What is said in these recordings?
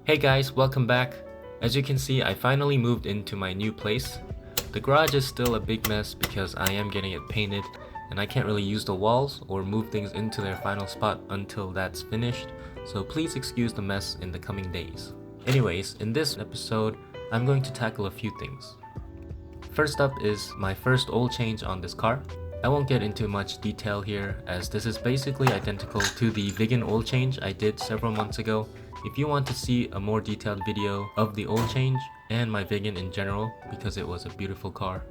Hey guys, welcome back. As you can see, I finally moved into my new place. The garage is still a big mess because I am getting it painted and I can't really use the walls or move things into their final spot until that's finished, so please excuse the mess in the coming days. Anyways, in this episode, I'm going to tackle a few things. First up is my first oil change on this car. I won't get into much detail here as this is basically identical to the vegan oil change I did several months ago. If you want to see a more detailed video of the oil change and my vegan in general because it was a beautiful car,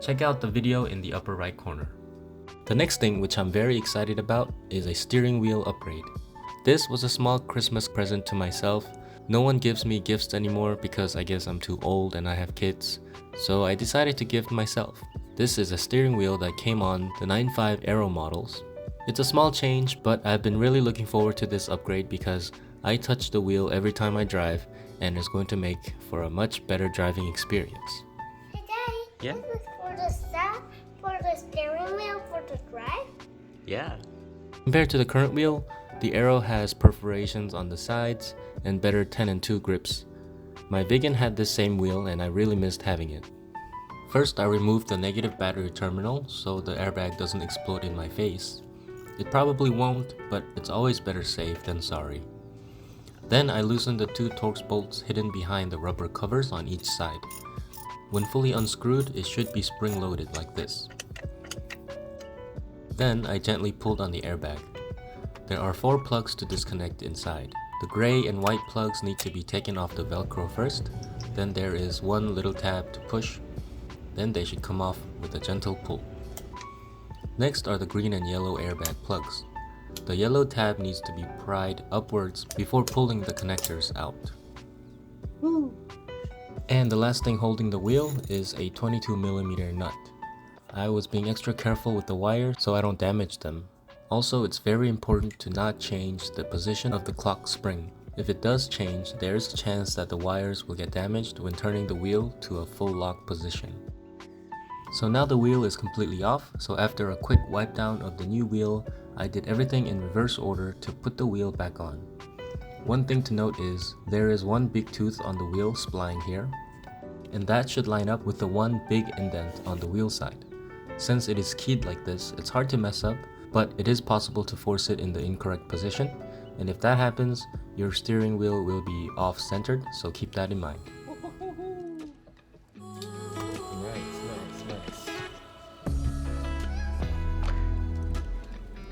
check out the video in the upper right corner. The next thing which I'm very excited about is a steering wheel upgrade. This was a small Christmas present to myself. No one gives me gifts anymore because I guess I'm too old and I have kids, so I decided to gift myself. This is a steering wheel that came on the 9.5 Aero models. It's a small change, but I've been really looking forward to this upgrade because I touch the wheel every time I drive and it's going to make for a much better driving experience. Hey Daddy, Yeah? this is for the SAAB, for the steering wheel, for the drive? Yeah. Compared to the current wheel, the Aero has perforations on the sides and better 10 and 2 grips. My vegan had this same wheel and I really missed having it. First, I removed the negative battery terminal so the airbag doesn't explode in my face. It probably won't, but it's always better safe than sorry. Then I loosened the 2 Torx bolts hidden behind the rubber covers on each side. When fully unscrewed, it should be spring-loaded like this. Then I gently pulled on the airbag. There are 4 plugs to disconnect inside. The gray and white plugs need to be taken off the Velcro first, then there is one little tab to push, then they should come off with a gentle pull. Next are the green and yellow airbag plugs. The yellow tab needs to be pried upwards before pulling the connectors out. Woo. And the last thing holding the wheel is a 22mm nut. I was being extra careful with the wire so I don't damage them. Also, it's very important to not change the position of the clock spring. If it does change, there is a chance that the wires will get damaged when turning the wheel to a full lock position. So now the wheel is completely off, so after a quick wipe down of the new wheel, I did everything in reverse order to put the wheel back on. One thing to note is, there is one big tooth on the wheel spline here, and that should line up with the one big indent on the wheel side. Since it is keyed like this, it's hard to mess up, but it is possible to force it in the incorrect position, and if that happens, your steering wheel will be off-centered, so keep that in mind.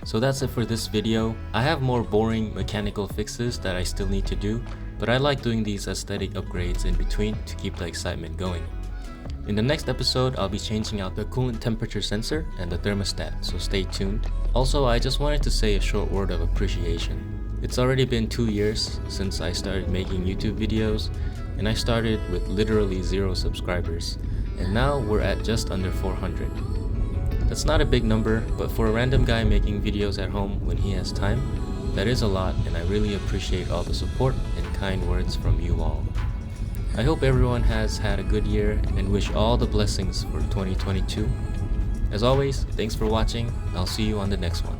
So that's it for this video. I have more boring mechanical fixes that I still need to do, but I like doing these aesthetic upgrades in between to keep the excitement going. In the next episode, I'll be changing out the coolant temperature sensor and the thermostat, so stay tuned. Also, I just wanted to say a short word of appreciation. It's already been 2 years since I started making YouTube videos, and I started with literally 0 subscribers, and now we're at just under 400. That's not a big number, but for a random guy making videos at home when he has time, that is a lot, and I really appreciate all the support and kind words from you all. I hope everyone has had a good year and wish all the blessings for 2022. As always, thanks for watching. I'll see you on the next one.